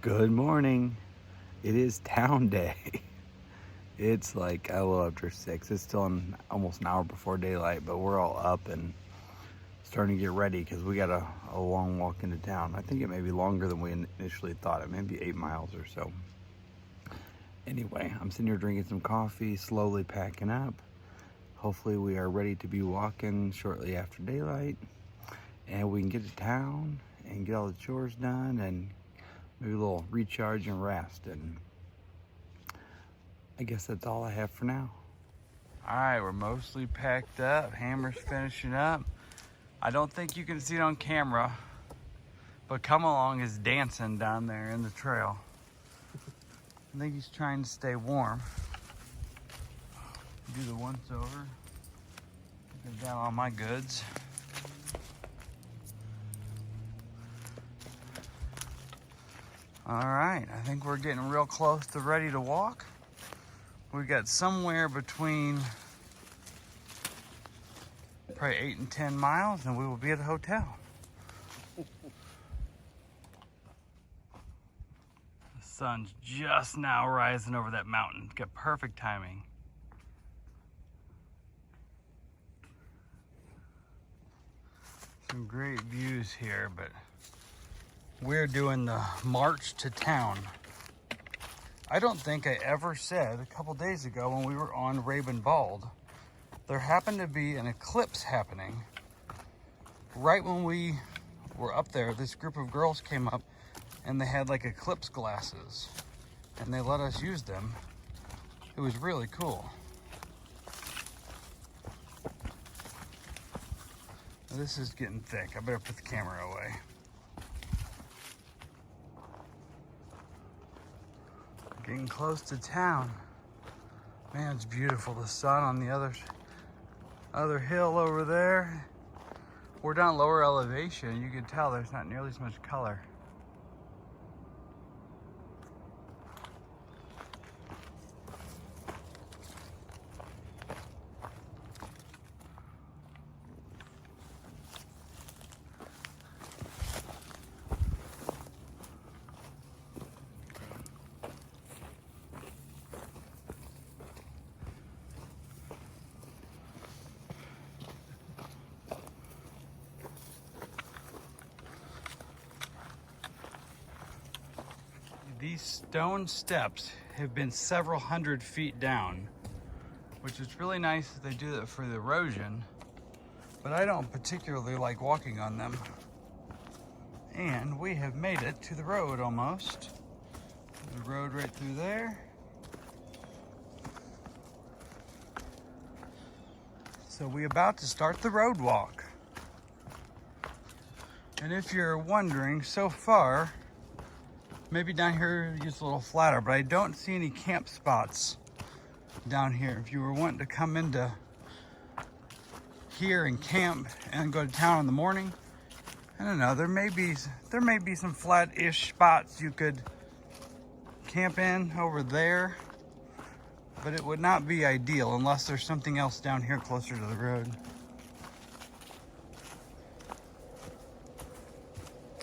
Good morning. It is town day. It's like a little after 6. It's still almost an hour before daylight, but we're all up and starting to get ready because we got a long walk into town. I think it may be longer than we initially thought. It may be 8 miles or so. Anyway, I'm sitting here drinking some coffee, slowly packing up. Hopefully we are ready to be walking shortly after daylight, and we can get to town and get all the chores done and maybe a little recharge and rest. And I guess that's all I have for now. All right, we're mostly packed up. Hammer's finishing up. I don't think you can see it on camera, but Come Along is dancing down there in the trail. I think he's trying to stay warm. Do the once over. Get down all my goods. All right, I think we're getting real close to ready to walk. We got somewhere between probably 8 and 10 miles and we will be at the hotel. The sun's just now rising over that mountain. Got perfect timing. Some great views here, but we're doing the march to town. I don't think I ever said a couple days ago when we were on Raven Bald, there happened to be an eclipse happening. Right when we were up there, this group of girls came up and they had like eclipse glasses and they let us use them. It was really cool. This is getting thick. I better put the camera away. Getting close to town. Man, it's beautiful. The sun on the other hill over there. We're down lower elevation. You can tell there's not nearly as much color. These stone steps have been several hundred feet down, which is really nice that they do that for the erosion, but I don't particularly like walking on them. And we have made it to the road almost. The road right through there. So we're about to start the road walk. And if you're wondering, so far, maybe down here it's a little flatter, but I don't see any camp spots down here. If you were wanting to come into here and camp and go to town in the morning, I don't know, there may be some flat-ish spots you could camp in over there, but it would not be ideal unless there's something else down here closer to the road.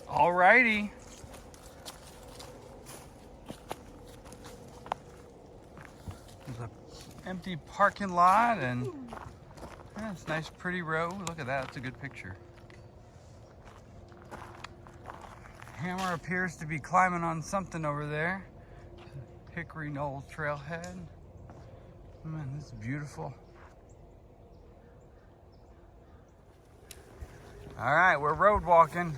Alrighty. There's an empty parking lot and yeah, it's a nice pretty road. Look at that, it's a good picture. Hammer appears to be climbing on something over there. Hickory Knoll trailhead. Man, this is beautiful. All right, we're road walking.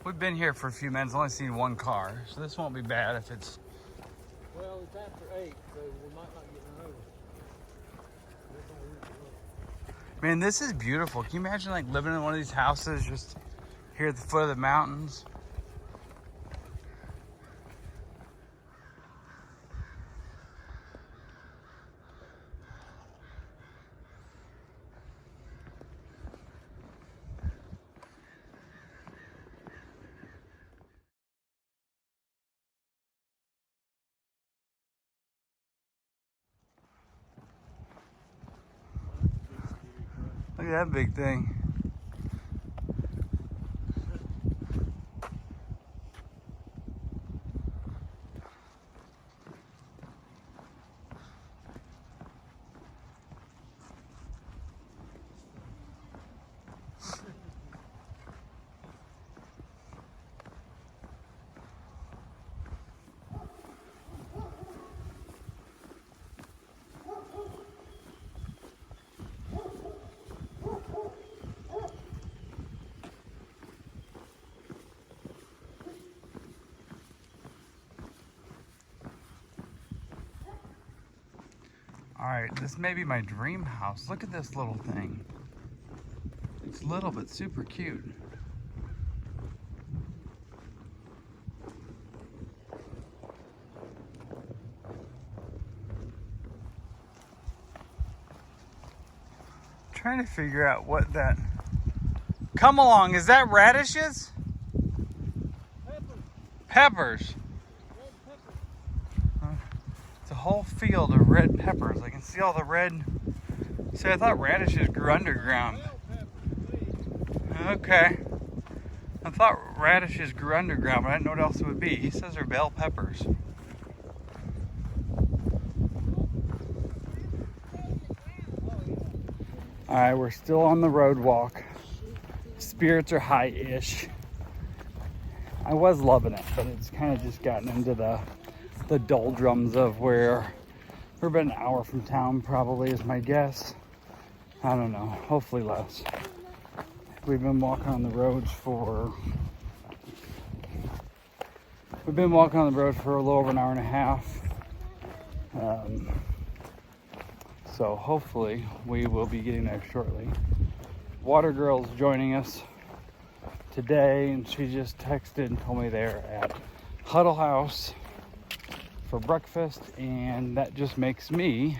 We've been here for a few minutes, only seen one car, so this won't be bad if it's... Well, it's after 8, so we might not get run over. Man, this is beautiful. Can you imagine like living in one of these houses just here at the foot of the mountains? Look at that big thing. All right, this may be my dream house. Look at this little thing. It's little but super cute. Trying to figure out what that. Come along, is that radishes? Peppers. It's a whole field of red peppers. I can see all the red. See, I thought radishes grew underground. Okay. I thought radishes grew underground, but I didn't know what else it would be. He says they're bell peppers. Alright, we're still on the road walk. Spirits are high-ish. I was loving it, but it's kind of just gotten into the doldrums of where we're about an hour from town, probably, is my guess. I don't know, hopefully less. We've been walking on the roads for a little over an hour and a half. So hopefully we will be getting there shortly. Watergirl's joining us today, and she just texted and told me they're at Huddle House for breakfast, and that just makes me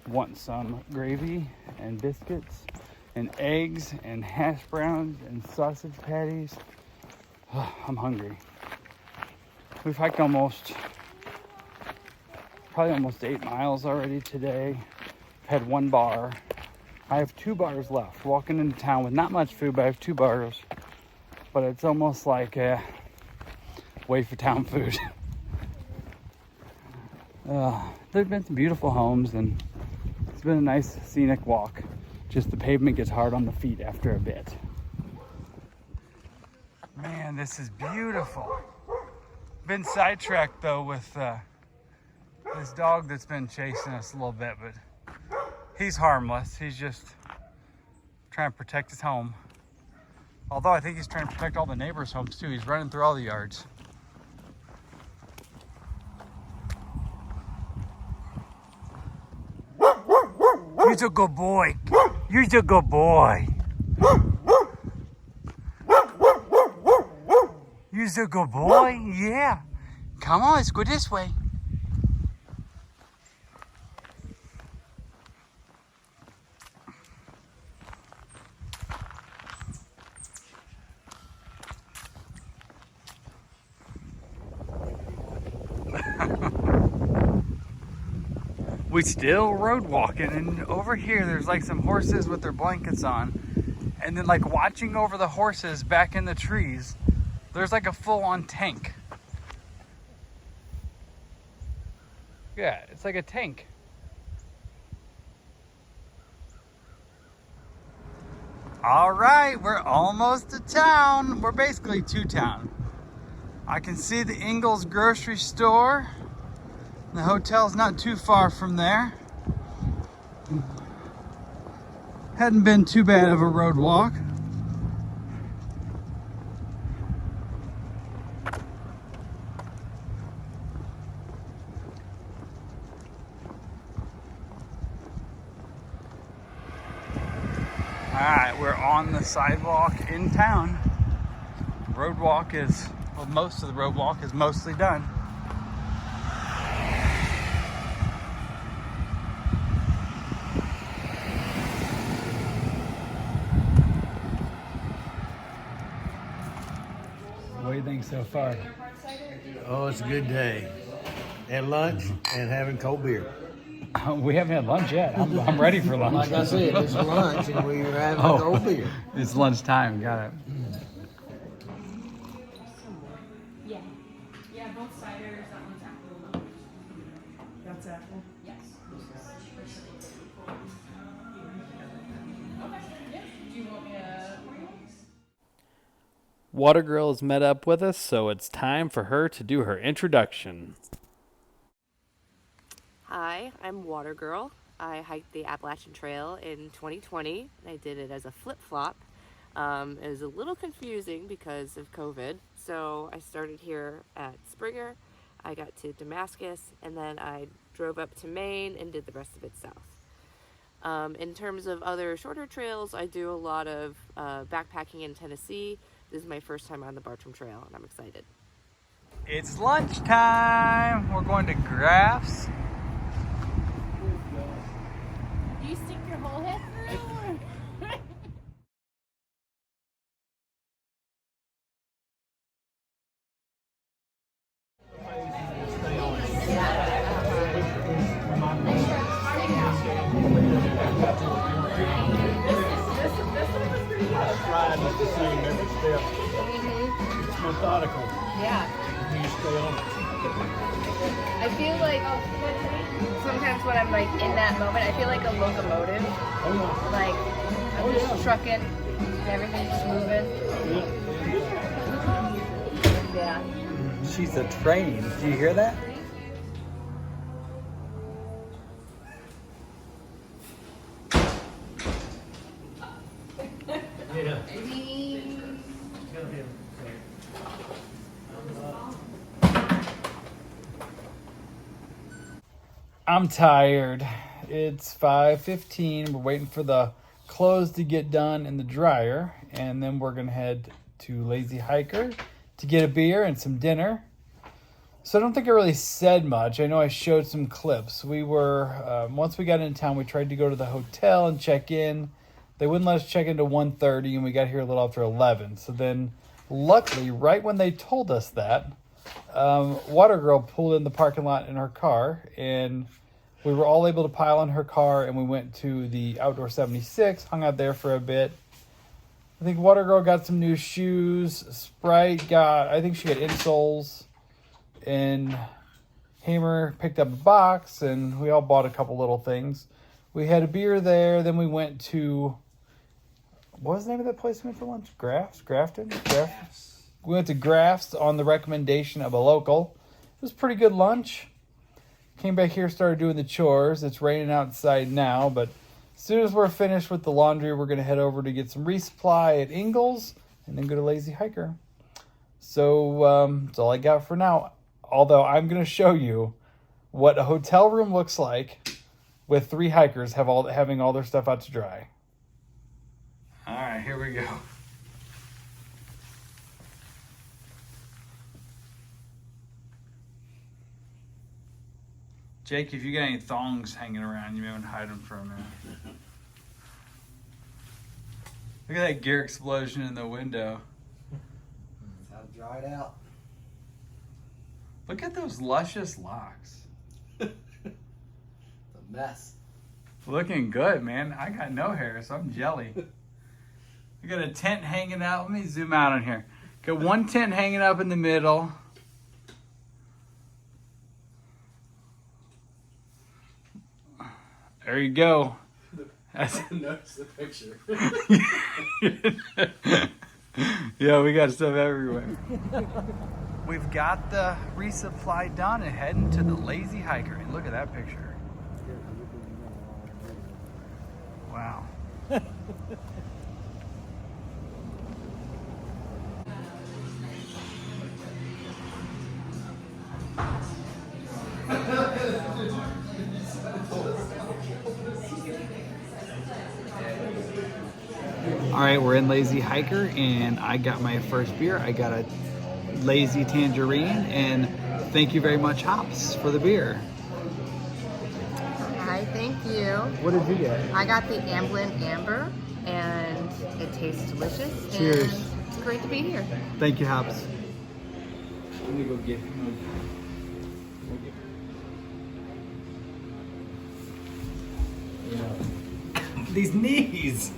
want some gravy and biscuits and eggs and hash browns and sausage patties. I'm hungry. We've hiked probably almost 8 miles already today. Had 1 bar. I have 2 bars left. Walking into town with not much food, but I have 2 bars. But it's almost like a wait for town food. There've been some beautiful homes, and it's been a nice scenic walk. Just the pavement gets hard on the feet after a bit. Man, this is beautiful. Been sidetracked though with this dog that's been chasing us a little bit, but he's harmless. He's just trying to protect his home. Although I think he's trying to protect all the neighbors' homes too. He's running through all the yards. You're a good boy. You're a good boy. You're a good boy. Yeah. Come on, let's go this way. We still road walking, and over here there's like some horses with their blankets on, and then like watching over the horses back in the trees, there's like a full-on tank. Yeah, it's like a tank. All right, we're almost to town. We're basically to town. I can see the Ingles grocery store. The hotel's not too far from there. Hadn't been too bad of a road walk. Alright, we're on the sidewalk in town. Road walk is, well, most of the road walk is mostly done. What do you think so far? Oh, it's a good day. At lunch and having cold beer. We haven't had lunch yet. I'm ready for lunch. Like I said, it's lunch and we're having cold beer. It's lunchtime. Got it. Yeah. Yeah, both ciders. That one's apple. That's apple. Yes. Okay. Yeah. Do you want me to pour you one? Watergirl has met up with us, so it's time for her to do her introduction. Hi, I'm Watergirl. I hiked the Appalachian Trail in 2020. I did it as a flip-flop. It was a little confusing because of COVID, so I started here at Springer. I got to Damascus, and then I drove up to Maine, and did the rest of it south. In terms of other shorter trails, I do a lot of backpacking in Tennessee. This is my first time on the Bartram Trail, and I'm excited. It's lunchtime. We're going to Graff's. You stick your whole head through? Riding at the same every step. It's methodical. Yeah. You stay on it. I feel like sometimes when I'm like in that moment, I feel like a locomotive. Like I'm just trucking, everything's just moving. Yeah. She's a train. Do you hear that? Yeah. I'm tired. It's 5:15. We're waiting for the clothes to get done in the dryer, and then we're gonna head to Lazy Hiker to get a beer and some dinner. So I don't think I really said much. I know I showed some clips. We were once we got into town, we tried to go to the hotel and check in. They wouldn't let us check into 1:30, and we got here a little after 11. So then, luckily, right when they told us that, Watergirl pulled in the parking lot in her car, and we were all able to pile in her car, and we went to the Outdoor 76, hung out there for a bit. I think Watergirl got some new shoes. Sprite I think she got insoles, and Hamer picked up a box, and we all bought a couple little things. We had a beer there, then we went to, what was the name of that place we went for lunch? Grafton? We went to Graff's on the recommendation of a local. It was a pretty good lunch. Came back here, started doing the chores. It's raining outside now, but as soon as we're finished with the laundry, we're going to head over to get some resupply at Ingles and then go to Lazy Hiker. So that's all I got for now. Although I'm going to show you what a hotel room looks like with 3 hikers having all their stuff out to dry. All right, here we go. Jake, if you got any thongs hanging around, you may want to hide them for a minute. Look at that gear explosion in the window. That's how to dry it out. Look at those luscious locks. It's a mess. Looking good, man. I got no hair, so I'm jelly. I got a tent hanging out. Let me zoom out on here. Got one tent hanging up in the middle. There you go. Notice the picture. Yeah, we got stuff everywhere. We've got the resupply done and heading to the Lazy Hiker. And look at that picture. Wow. All right, we're in Lazy Hiker, and I got my first beer. I got a Lazy Tangerine, and thank you very much, Hops, for the beer. Hi, thank you. What did you get? I got the Amblin Amber, and it tastes delicious. Cheers. And it's great to be here. Thank you, Hops. Let me go get these knees.